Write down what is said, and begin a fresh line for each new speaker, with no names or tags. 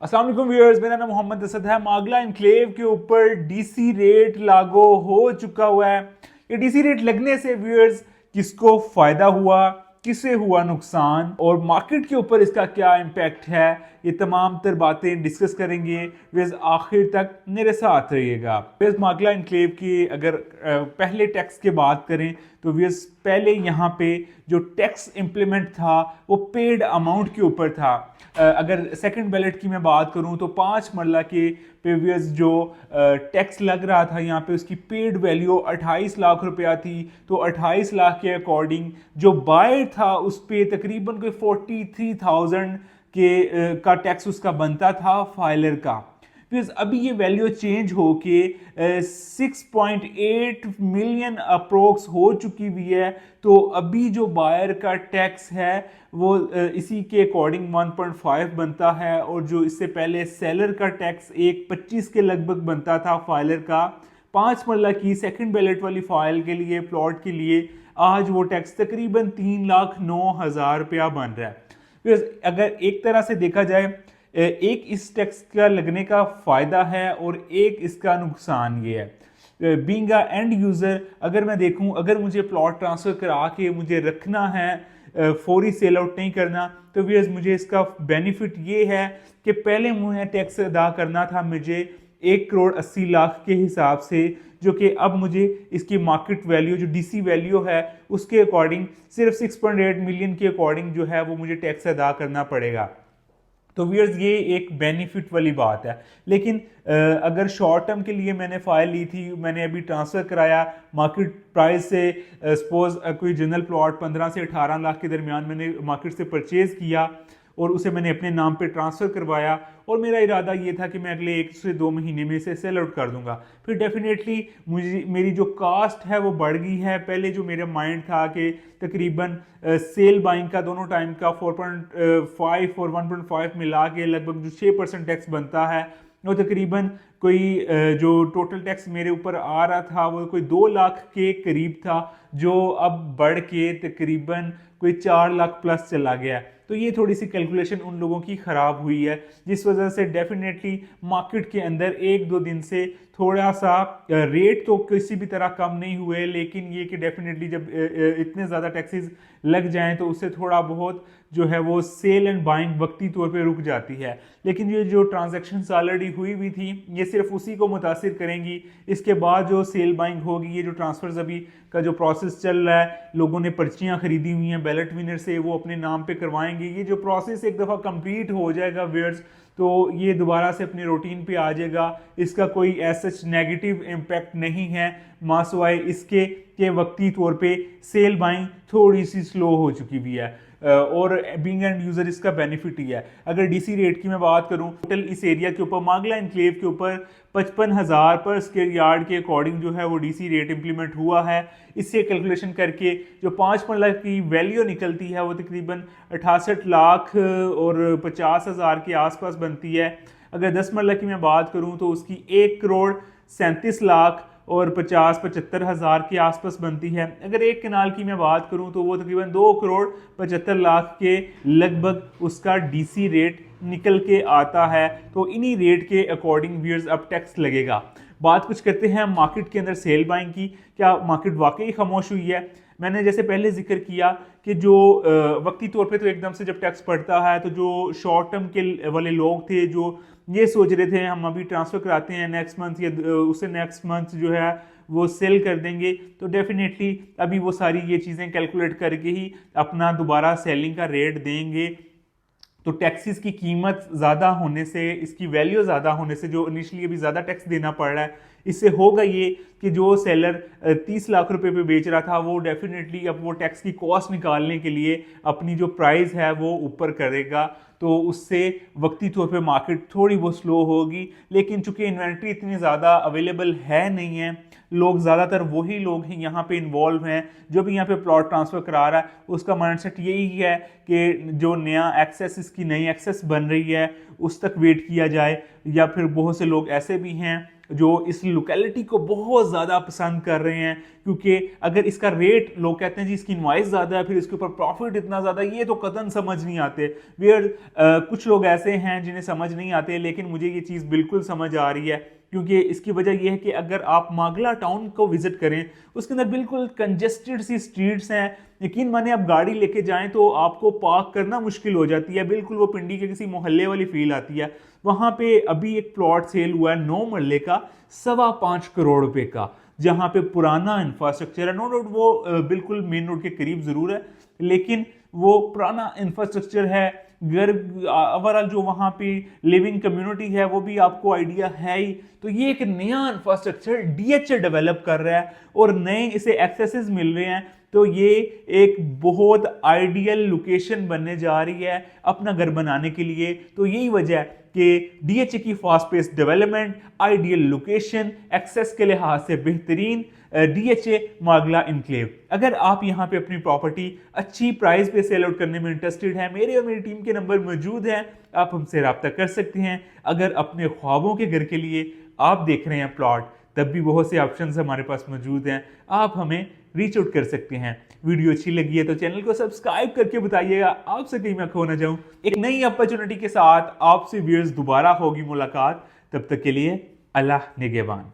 अस्सलाम वालेकुम व्यूअर्स, मेरा नाम मोहम्मद असद है। मागला इनक्लेव के ऊपर डीसी रेट लागू हो चुका हुआ है। ये डीसी रेट लगने से व्यूअर्स किसको फायदा हुआ, किसे हुआ नुकसान और मार्केट के ऊपर इसका क्या इम्पैक्ट है, ये तमाम तर बातें डिस्कस करेंगे। व्यूअर्स आखिर तक मेरे साथ रहिएगा। व्यूअर्स मागला इनक्लेव की अगर पहले टैक्स की बात करें तो व्यूअर्स पहले यहाँ पे जो टैक्स इम्प्लीमेंट था वो पेड अमाउंट के ऊपर था। अगर सेकंड बैलेट की मैं बात करूं तो 5 मरला के प्रीवियस जो टैक्स लग रहा था यहाँ पे उसकी पेड वैल्यू 28 लाख रुपया थी। तो 28 लाख के अकॉर्डिंग जो बायर था उस पर तकरीबन कोई 43,000 का टैक्स उसका बनता था फाइलर का। फिर अभी ये वैल्यू चेंज होके 6.8 मिलियन अप्रोक्स हो चुकी हुई है। तो अभी जो बायर का टैक्स है वो इसी के अकॉर्डिंग 1.5 बनता है, और जो इससे पहले सेलर का टैक्स 1.25 के लगभग बनता था फाइलर का। 5 मरला की सेकंड बैलेट वाली फाइल के लिए प्लॉट के लिए आज वो टैक्स तकरीबन 3,09,000 रुपया बन रहा है। अगर एक तरह से देखा जाए, एक इस टैक्स का लगने का फ़ायदा है और एक इसका नुकसान ये है। बीइंग अ एंड यूज़र अगर मैं देखूं, अगर मुझे प्लॉट ट्रांसफ़र करा के मुझे रखना है, फौरी सेल आउट नहीं करना, तो फिर मुझे इसका बेनिफिट ये है कि पहले मुझे टैक्स अदा करना था मुझे 1,80,00,000 के हिसाब से, जो कि अब मुझे इसकी मार्केट वैल्यू जो डीसी वैल्यू है उसके अकॉर्डिंग सिर्फ 6.8 मिलियन के अकॉर्डिंग जो है वो मुझे टैक्स अदा करना पड़ेगा। तो व्यूअर्स ये एक बेनिफिट वाली बात है। लेकिन अगर शॉर्ट टर्म के लिए मैंने फाइल ली थी, मैंने अभी ट्रांसफ़र कराया मार्केट प्राइस से, सपोज कोई जनरल प्लॉट 15 से 18 लाख के दरमियान मैंने मार्केट से परचेज़ किया और उसे मैंने अपने नाम पे ट्रांसफ़र करवाया, और मेरा इरादा ये था कि मैं अगले 1 से 2 महीने में इसे सेल आउट कर दूंगा। फिर डेफिनेटली मुझे मेरी जो कास्ट है वो बढ़ गई है। पहले जो मेरा माइंड था कि तकरीबन सेल बाइंग का दोनों टाइम का 4.5 और 1.5 मिला के लगभग जो 6% टैक्स बनता है, वो तकरीबन कोई जो टोटल टैक्स मेरे ऊपर आ रहा था वो कोई 2 लाख के करीब था, जो अब बढ़ के तकरीबन कोई 4 लाख प्लस चला गया। तो ये थोड़ी सी कैलकुलेशन उन लोगों की ख़राब हुई है, जिस वजह से डेफिनेटली मार्केट के अंदर 1-2 दिन से थोड़ा सा रेट तो किसी भी तरह कम नहीं हुए, लेकिन ये कि डेफिनेटली जब इतने ज़्यादा टैक्सेस लग जाएं तो उससे थोड़ा बहुत जो है वो सेल एंड बाइंग वक्ती तौर पे रुक जाती है। लेकिन ये जो ट्रांजैक्शंस ऑलरेडी हुई हुई थी ये सिर्फ उसी को मुतासिर करेंगी। इसके बाद जो सेल बाइंग होगी, ये जो ट्रांसफर्स अभी का जो प्रोसेस चल रहा है, लोगों ने पर्चियां खरीदी हुई हैं बैलेट विनर से, वो अपने नाम पे करवाएंगे। ये जो प्रोसेस एक दफ़ा कंप्लीट हो जाएगा व्यूअर्स, तो ये दोबारा से अपनी रूटीन पे आ जाएगा। इसका कोई ऐसा नेगेटिव इम्पैक्ट नहीं है, मासवाए इसके के वक्ती तौर पे सेल बाइंग थोड़ी सी स्लो हो चुकी हुई है, और बीइंग एंड यूज़र इसका बेनिफिट ही है। अगर डीसी रेट की मैं बात करूं, टोटल इस एरिया के ऊपर मागला इनक्लेव के ऊपर 55,000 पर स्क्वायर यार्ड के अकॉर्डिंग जो है वो डीसी रेट इंप्लीमेंट हुआ है। इससे कैलकुलेशन करके जो 5 मरला की वैल्यू निकलती है वो तकरीबन 68 लाख और 50,000 के आसपास बनती है। अगर 10 मरला की मैं बात करूं तो उसकी 1,37,00,000 और 50-75 हज़ार के आसपास बनती है। अगर 1 कनाल की मैं बात करूं तो वो तकरीबन 2,75,00,000 के लगभग उसका डीसी रेट निकल के आता है। तो इन्हीं रेट के अकॉर्डिंग व्यूअर्स अब टैक्स लगेगा। बात कुछ करते हैं मार्केट के अंदर सेल बाइंग की। क्या मार्केट वाकई खामोश हुई है? मैंने जैसे पहले जिक्र किया कि जो वक्ती तौर पे तो एकदम से जब टैक्स पड़ता है तो जो शॉर्ट टर्म के वाले लोग थे जो ये सोच रहे थे हम अभी ट्रांसफ़र कराते हैं नेक्स्ट मंथ या उससे नेक्स्ट मंथ जो है वो सेल कर देंगे, तो डेफिनेटली अभी वो सारी ये चीज़ें कैलकुलेट करके ही अपना दोबारा सेलिंग का रेट देंगे। तो टैक्सेस की कीमत ज़्यादा होने से, इसकी वैल्यू ज़्यादा होने से जो इनिशियली अभी ज़्यादा टैक्स देना पड़ रहा है, इससे होगा ये कि जो सेलर 30 लाख रुपए पे बेच रहा था वो डेफिनेटली अब वो टैक्स की कॉस्ट निकालने के लिए अपनी जो प्राइस है वो ऊपर करेगा। तो उससे वक्ती तौर पे मार्केट थोड़ी बहुत स्लो होगी। लेकिन चूंकि इन्वेंट्री इतनी ज़्यादा अवेलेबल है नहीं है, लोग ज़्यादातर वही लोग हैं यहाँ पे इन्वॉल्व हैं जो भी यहाँ पे प्लॉट ट्रांसफ़र करा रहा है, उसका माइंडसेट यही है कि जो नया एक्सेस, इसकी नई एक्सेस बन रही है उस तक वेट किया जाए। या फिर बहुत से लोग ऐसे भी हैं जो इस लोकेलिटी को बहुत ज़्यादा पसंद कर रहे हैं, क्योंकि अगर इसका रेट, लोग कहते हैं जी इसकी इनवाइस ज़्यादा है, फिर इसके ऊपर प्रॉफिट इतना ज़्यादा, ये तो कतई समझ नहीं आते। कुछ लोग ऐसे हैं जिन्हें समझ नहीं आते, लेकिन मुझे ये चीज़ बिल्कुल समझ आ रही है, क्योंकि इसकी वजह यह है कि अगर आप मागला टाउन को विजिट करें, उसके अंदर बिल्कुल कंजेस्टेड सी स्ट्रीट्स हैं। यकीन माने आप गाड़ी लेके जाएं तो आपको पार्क करना मुश्किल हो जाती है, बिल्कुल वो पिंडी के किसी मोहल्ले वाली फील आती है। वहां पे अभी एक प्लॉट सेल हुआ है 9 मरले का 5.25 करोड़ रुपए का, जहां पे पुराना इंफ्रास्ट्रक्चर है। नो डाउट वो बिल्कुल मेन रोड के करीब जरूर है, लेकिन वो पुराना इंफ्रास्ट्रक्चर है। घर ओवरऑल जो वहां पे लिविंग कम्युनिटी है वो भी आपको आइडिया है ही। तो ये एक नया इंफ्रास्ट्रक्चर डीएचए डेवलप कर रहा है और नए इसे एक्सेसेस मिल रहे हैं। तो ये एक बहुत आइडियल लोकेशन बनने जा रही है अपना घर बनाने के लिए। तो यही वजह है कि डीएचए की fast pace development, ideal location, access के लिहाज से बेहतरीन डीएचए मागला इनक्लेव। अगर आप यहां पे अपनी प्रॉपर्टी अच्छी प्राइस पे सेल आउट करने में इंटरेस्टेड है, मेरे और मेरी टीम के नंबर मौजूद हैं, आप हमसे रब्ता कर सकते हैं। अगर अपने ख्वाबों के घर के लिए आप देख रहे हैं प्लॉट, तब भी बहुत से ऑप्शंस हमारे पास मौजूद हैं, आप हमें रीच आउट कर सकते हैं। वीडियो अच्छी लगी है तो चैनल को सब्सक्राइब करके बताइएगा, आपसे कहीं मैं खो ना जाऊं। एक नई अपॉर्चुनिटी के साथ आपसे व्यूअर्स दोबारा होगी मुलाकात, तब तक के लिए अल्लाह निगहबान।